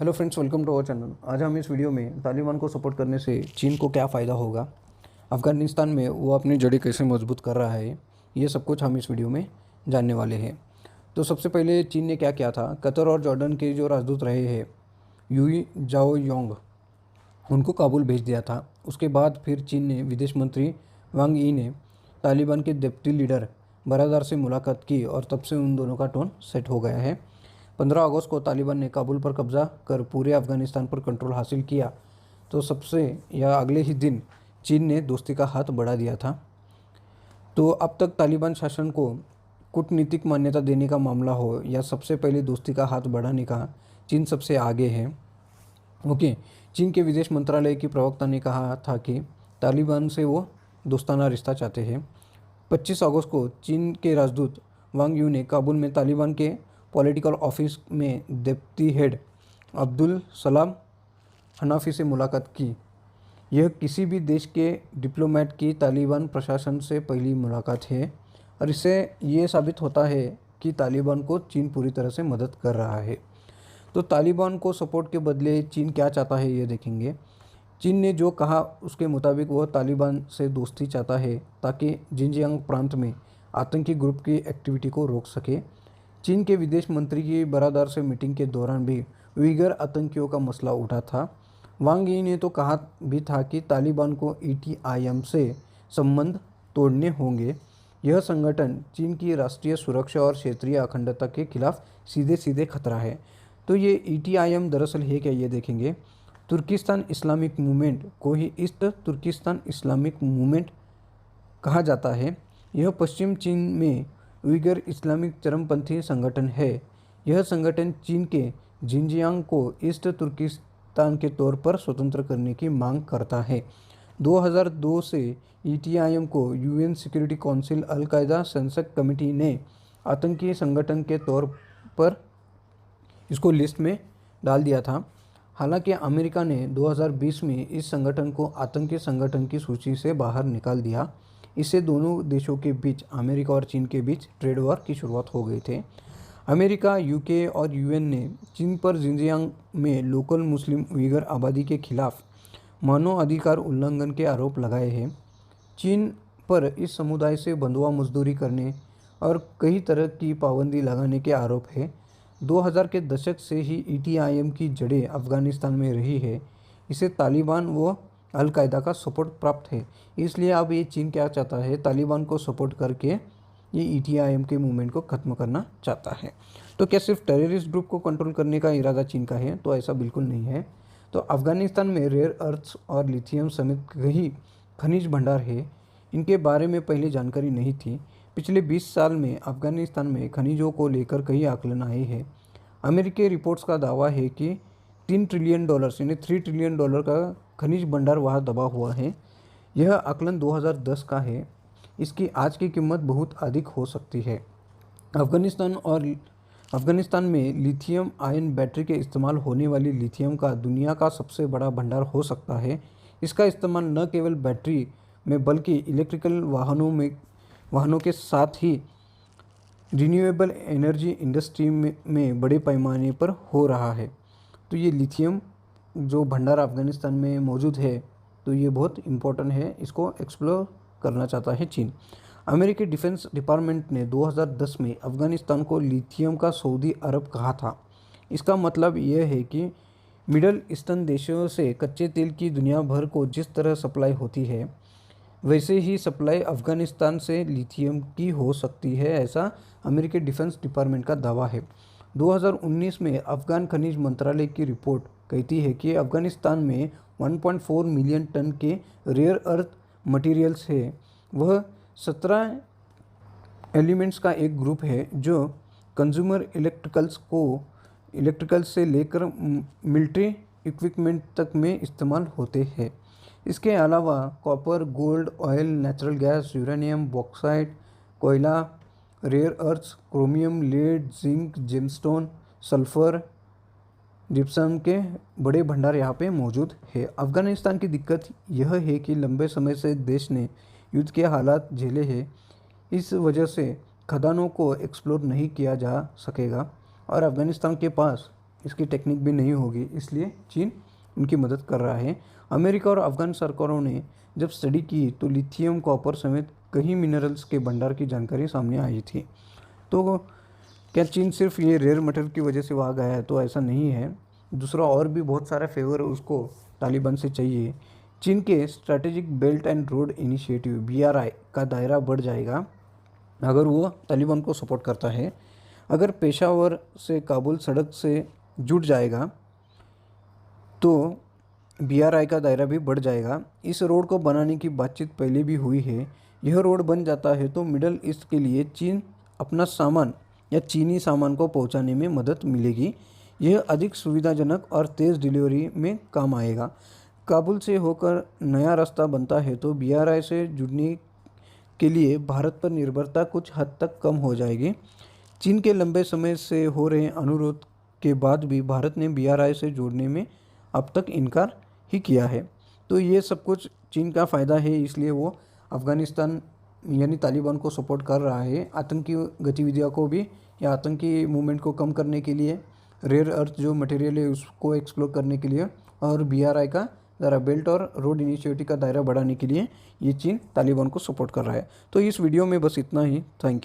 Hello friends, welcome to our channel. आज हम इस वीडियो में तालिबान को सपोर्ट करने से चीन को क्या फ़ायदा होगा, अफ़गानिस्तान में वो अपनी जड़ी कैसे मजबूत कर रहा है, ये सब कुछ हम इस वीडियो में जानने वाले हैं। तो सबसे पहले चीन ने क्या किया था, कतर और जॉर्डन के जो राजदूत रहे हैं यूई जाओ योंग, उनको काबुल भेज दिया था। उसके बाद फिर चीन ने विदेश मंत्री वांग यी ने तालिबान के डिप्टी लीडर बरादार से मुलाकात की और तब से उन दोनों का टोन सेट हो गया है। 15 अगस्त को तालिबान ने काबुल पर कब्जा कर पूरे अफगानिस्तान पर कंट्रोल हासिल किया तो सबसे या अगले ही दिन चीन ने दोस्ती का हाथ बढ़ा दिया था। तो अब तक तालिबान शासन को कूटनीतिक मान्यता देने का मामला हो या सबसे पहले दोस्ती का हाथ बढ़ाने का, चीन सबसे आगे है। ओके, चीन के विदेश मंत्रालय की प्रवक्ता ने कहा था कि तालिबान से वो दोस्ताना रिश्ता चाहते हैं। 25 अगस्त को चीन के राजदूत वांग यू ने काबुल में तालिबान के पॉलिटिकल ऑफिस में deputy head Abdul Salam Hanafi से मुलाकात की। यह किसी भी देश के डिप्लोमेट की तालिबान प्रशासन से पहली मुलाकात है और इससे ये साबित होता है कि तालिबान को चीन पूरी तरह से मदद कर रहा है। तो तालिबान को सपोर्ट के बदले चीन क्या चाहता है ये देखेंगे। चीन ने जो कहा उसके मुताबिक वह तालिबान से दोस्ती चाहता है ताकि जिनजियांग प्रांत में आतंकी ग्रुप की एक्टिविटी को रोक सके। चीन के विदेश मंत्री की बरादार से मीटिंग के दौरान भी उइगर आतंकियों का मसला उठा था। वांग यी ने तो कहा भी था कि तालिबान को ETIM से संबंध तोड़ने होंगे। यह संगठन चीन की राष्ट्रीय सुरक्षा और क्षेत्रीय अखंडता के खिलाफ सीधे सीधे खतरा है। तो ये ETIM दरअसल है क्या, ये देखेंगे। तुर्किस्तान इस्लामिक मूवमेंट को ही ईस्ट तुर्किस्तान इस्लामिक मूवमेंट कहा जाता है। यह पश्चिम चीन में उइगर इस्लामिक चरमपंथी संगठन है। यह संगठन चीन के जिनजियांग को ईस्ट तुर्किस्तान के तौर पर स्वतंत्र करने की मांग करता है। 2002 से ETIM को UN सिक्योरिटी काउंसिल अल कायदा संसद कमेटी ने आतंकी संगठन के तौर पर इसको लिस्ट में डाल दिया था। हालांकि अमेरिका ने 2020 में इस संगठन को आतंकी संगठन की सूची से बाहर निकाल दिया। इससे दोनों देशों के बीच, अमेरिका और चीन के बीच ट्रेड वॉर की शुरुआत हो गई थी। अमेरिका, UK और UN ने चीन पर जिनजियांग में लोकल मुस्लिम उइगर आबादी के खिलाफ मानव अधिकार उल्लंघन के आरोप लगाए हैं। चीन पर इस समुदाय से बंधुआ मजदूरी करने और कई तरह की पाबंदी लगाने के आरोप है। 2000 के दशक से ही ETIM की जड़ें अफगानिस्तान में रही है। इसे तालिबान व अल कायदा का सपोर्ट प्राप्त है। इसलिए अब ये चीन क्या चाहता है, तालिबान को सपोर्ट करके ये ETIM के मूवमेंट को ख़त्म करना चाहता है। तो क्या सिर्फ टेररिस्ट ग्रुप को कंट्रोल करने का इरादा चीन का है? तो ऐसा बिल्कुल नहीं है। तो अफगानिस्तान में रेयर अर्थ्स और लिथियम समेत कई खनिज भंडार है। इनके बारे में पहले जानकारी नहीं थी। पिछले 20 साल में अफगानिस्तान में खनिजों को लेकर कई आकलन आए हैं। अमेरिकी रिपोर्ट्स का दावा है कि $3 ट्रिलियन यानी $3 ट्रिलियन का खनिज भंडार वहाँ दबा हुआ है। यह आकलन 2010 का है। इसकी आज की कीमत बहुत अधिक हो सकती है। अफगानिस्तान में लिथियम आयन बैटरी के इस्तेमाल होने वाली लिथियम का दुनिया का सबसे बड़ा भंडार हो सकता है। इसका इस्तेमाल न केवल बैटरी में बल्कि इलेक्ट्रिकल वाहनों के साथ ही रिन्यूएबल एनर्जी इंडस्ट्री में बड़े पैमाने पर हो रहा है। तो ये लिथियम जो भंडार अफगानिस्तान में मौजूद है, तो ये बहुत इम्पोर्टेंट है। इसको एक्सप्लोर करना चाहता है चीन। अमेरिकी डिफेंस डिपार्टमेंट ने 2010 में अफगानिस्तान को लिथियम का सऊदी अरब कहा था। इसका मतलब यह है कि मिडल ईस्टर्न देशों से कच्चे तेल की दुनिया भर को जिस तरह सप्लाई होती है, वैसे ही सप्लाई अफगानिस्तान से लिथियम की हो सकती है, ऐसा अमेरिकी डिफेंस डिपार्टमेंट का दावा है। 2019 में अफगान खनिज मंत्रालय की रिपोर्ट कहती है कि अफगानिस्तान में 1.4 मिलियन टन के रेयर अर्थ मटेरियल्स है। वह 17 एलिमेंट्स का एक ग्रुप है जो कंज्यूमर इलेक्ट्रिकल्स से लेकर मिलिट्री इक्विपमेंट तक में इस्तेमाल होते हैं। इसके अलावा copper, gold, oil, natural gas, uranium, bauxite, कोयला, rare earths, chromium, lead, zinc, gemstone, sulphur, gypsum के बड़े भंडार यहाँ पे मौजूद है। अफगानिस्तान की दिक्कत यह है कि लंबे समय से देश ने युद्ध के हालात झेले हैं। इस वजह से खदानों को एक्सप्लोर नहीं किया जा सकेगा और अफगानिस्तान के पास इसकी टेक्निक भी नहीं होगी, इसलिए चीन उनकी मदद कर रहा है। अमेरिका और अफ़गान सरकारों ने जब स्टडी की तो लिथियम, कॉपर समेत कई मिनरल्स के भंडार की जानकारी सामने आई थी। तो क्या चीन सिर्फ ये रेयर मटेरियल की वजह से वहाँ गया है? तो ऐसा नहीं है, दूसरा और भी बहुत सारा फेवर उसको तालिबान से चाहिए। चीन के strategic belt and road initiative BRI का दायरा बढ़ जाएगा अगर वो तालिबान को सपोर्ट करता है। अगर पेशावर से काबुल सड़क से जुड़ जाएगा तो BRI का दायरा भी बढ़ जाएगा। इस रोड को बनाने की बातचीत पहले भी हुई है। यह रोड बन जाता है तो मिडल ईस्ट के लिए चीन अपना सामान या चीनी सामान को पहुंचाने में मदद मिलेगी। यह अधिक सुविधाजनक और तेज़ डिलीवरी में काम आएगा। काबुल से होकर नया रास्ता बनता है तो BRI से जुड़ने के लिए भारत पर निर्भरता कुछ हद तक कम हो जाएगी। चीन के लंबे समय से हो रहे अनुरोध के बाद भी भारत ने BRI से जोड़ने में अब तक इनकार ही किया है। तो ये सब कुछ चीन का फ़ायदा है, इसलिए वो अफ़गानिस्तान यानी तालिबान को सपोर्ट कर रहा है। आतंकी गतिविधियों को भी या आतंकी मूवमेंट को कम करने के लिए, रेयर अर्थ जो मटेरियल है उसको एक्सप्लोर करने के लिए, और BRI का ज़रा बेल्ट और रोड इनिशिएटिव का दायरा बढ़ाने के लिए ये चीन तालिबान को सपोर्ट कर रहा है। तो इस वीडियो में बस इतना ही। Thank you.